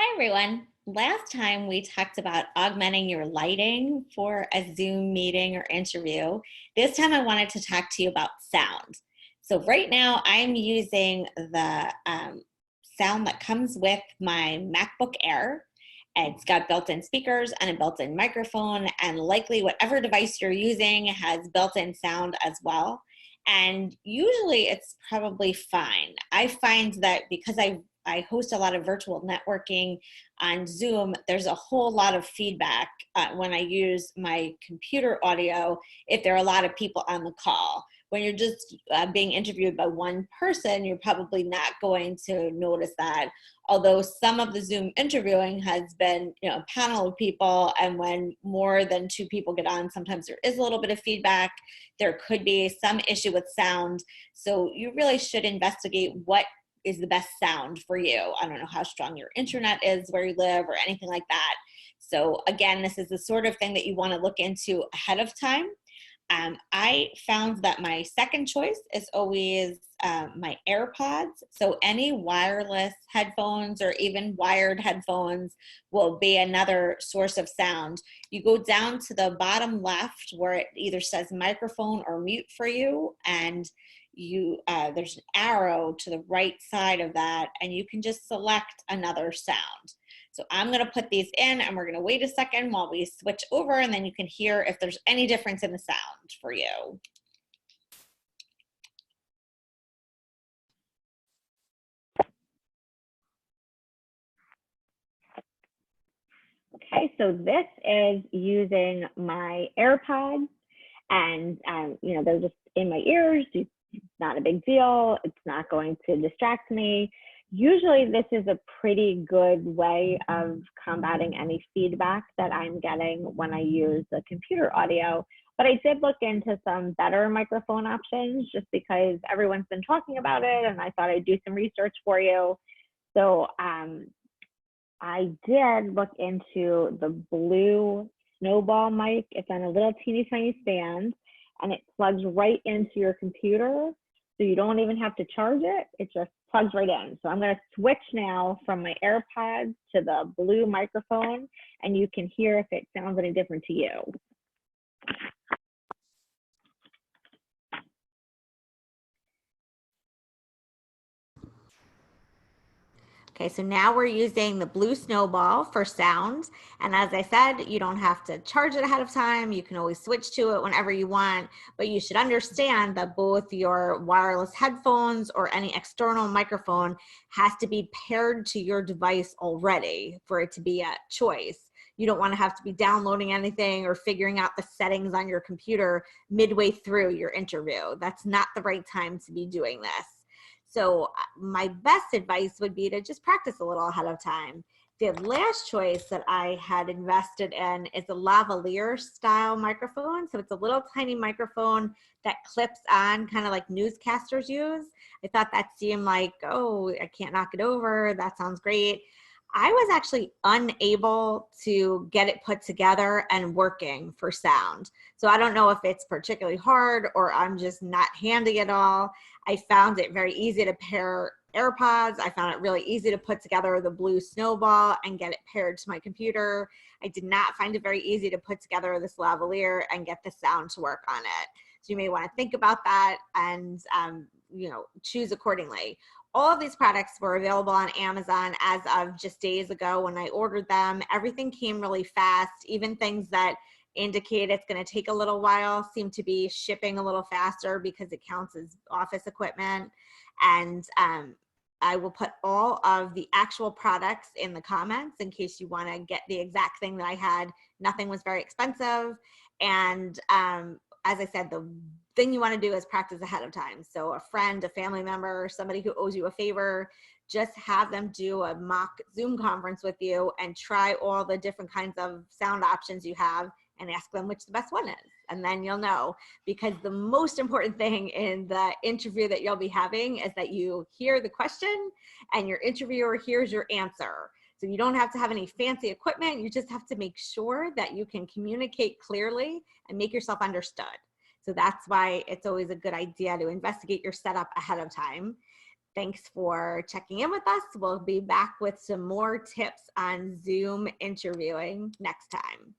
Hi, everyone. Last time we talked about augmenting your lighting for a Zoom meeting or interview. This time I wanted to talk to you about sound. So right now I'm using the sound that comes with my MacBook Air. It's got built-in speakers and a built-in microphone, and likely whatever device you're using has built-in sound as well. And usually it's probably fine. I find that because I host a lot of virtual networking on Zoom, there's a whole lot of feedback when I use my computer audio if there are a lot of people on the call. When you're just being interviewed by one person, you're probably not going to notice that. Although some of the Zoom interviewing has been, a panel of people, and when more than two people get on, sometimes there is a little bit of feedback. There could be some issue with sound. So you really should investigate what is the best sound for you. I don't know how strong your internet is where you live or anything like that. So again, this is the sort of thing that you want to look into ahead of time. I found that my second choice is always my AirPods. So any wireless headphones or even wired headphones will be another source of sound. You go down to the bottom left where it either says microphone or mute for you, and there's an arrow to the right side of that, and you can just select another sound. So I'm going to put these in, and we're going to wait a second while we switch over, and then you can hear if there's any difference in the sound for you. Okay, so this is using my AirPods, and they're just in my ears. It's not a big deal. It's not going to distract me. Usually this is a pretty good way of combating any feedback that I'm getting when I use the computer audio. But I did look into some better microphone options just because everyone's been talking about it, and I thought I'd do some research for you. So I did look into the blue Snowball Mic. It's on a little teeny tiny stand, and it plugs right into your computer. So you don't even have to charge it. It just plugs right in. So I'm going to switch now from my AirPods to the blue microphone, and you can hear if it sounds any different to you. Okay, so now we're using the blue Snowball for sound. And as I said, you don't have to charge it ahead of time. You can always switch to it whenever you want, but you should understand that both your wireless headphones or any external microphone has to be paired to your device already for it to be a choice. You don't want to have to be downloading anything or figuring out the settings on your computer midway through your interview. That's not the right time to be doing this. So my best advice would be to just practice a little ahead of time. The last choice that I had invested in is a lavalier style microphone. So it's a little tiny microphone that clips on, kind of like newscasters use. I thought that seemed like, oh, I can't knock it over. That sounds great. I was actually unable to get it put together and working for sound. So I don't know if it's particularly hard or I'm just not handy at all. I found it very easy to pair AirPods. I found it really easy to put together the blue Snowball and get it paired to my computer. I did not find it very easy to put together this lavalier and get the sound to work on it. So you may want to think about that and choose accordingly. All of these products were available on Amazon as of just days ago when I ordered them. Everything came really fast. Even things that indicate it's going to take a little while seem to be shipping a little faster because it counts as office equipment. And I will put all of the actual products in the comments in case you want to get the exact thing that I had. Nothing was very expensive. And as I said, the thing you want to do is practice ahead of time. So a friend, a family member, somebody who owes you a favor, just have them do a mock Zoom conference with you and try all the different kinds of sound options you have and ask them which the best one is. And then you'll know, because the most important thing in the interview that you'll be having is that you hear the question and your interviewer hears your answer. So you don't have to have any fancy equipment. You just have to make sure that you can communicate clearly and make yourself understood. So that's why it's always a good idea to investigate your setup ahead of time. Thanks for checking in with us. We'll be back with some more tips on Zoom interviewing next time.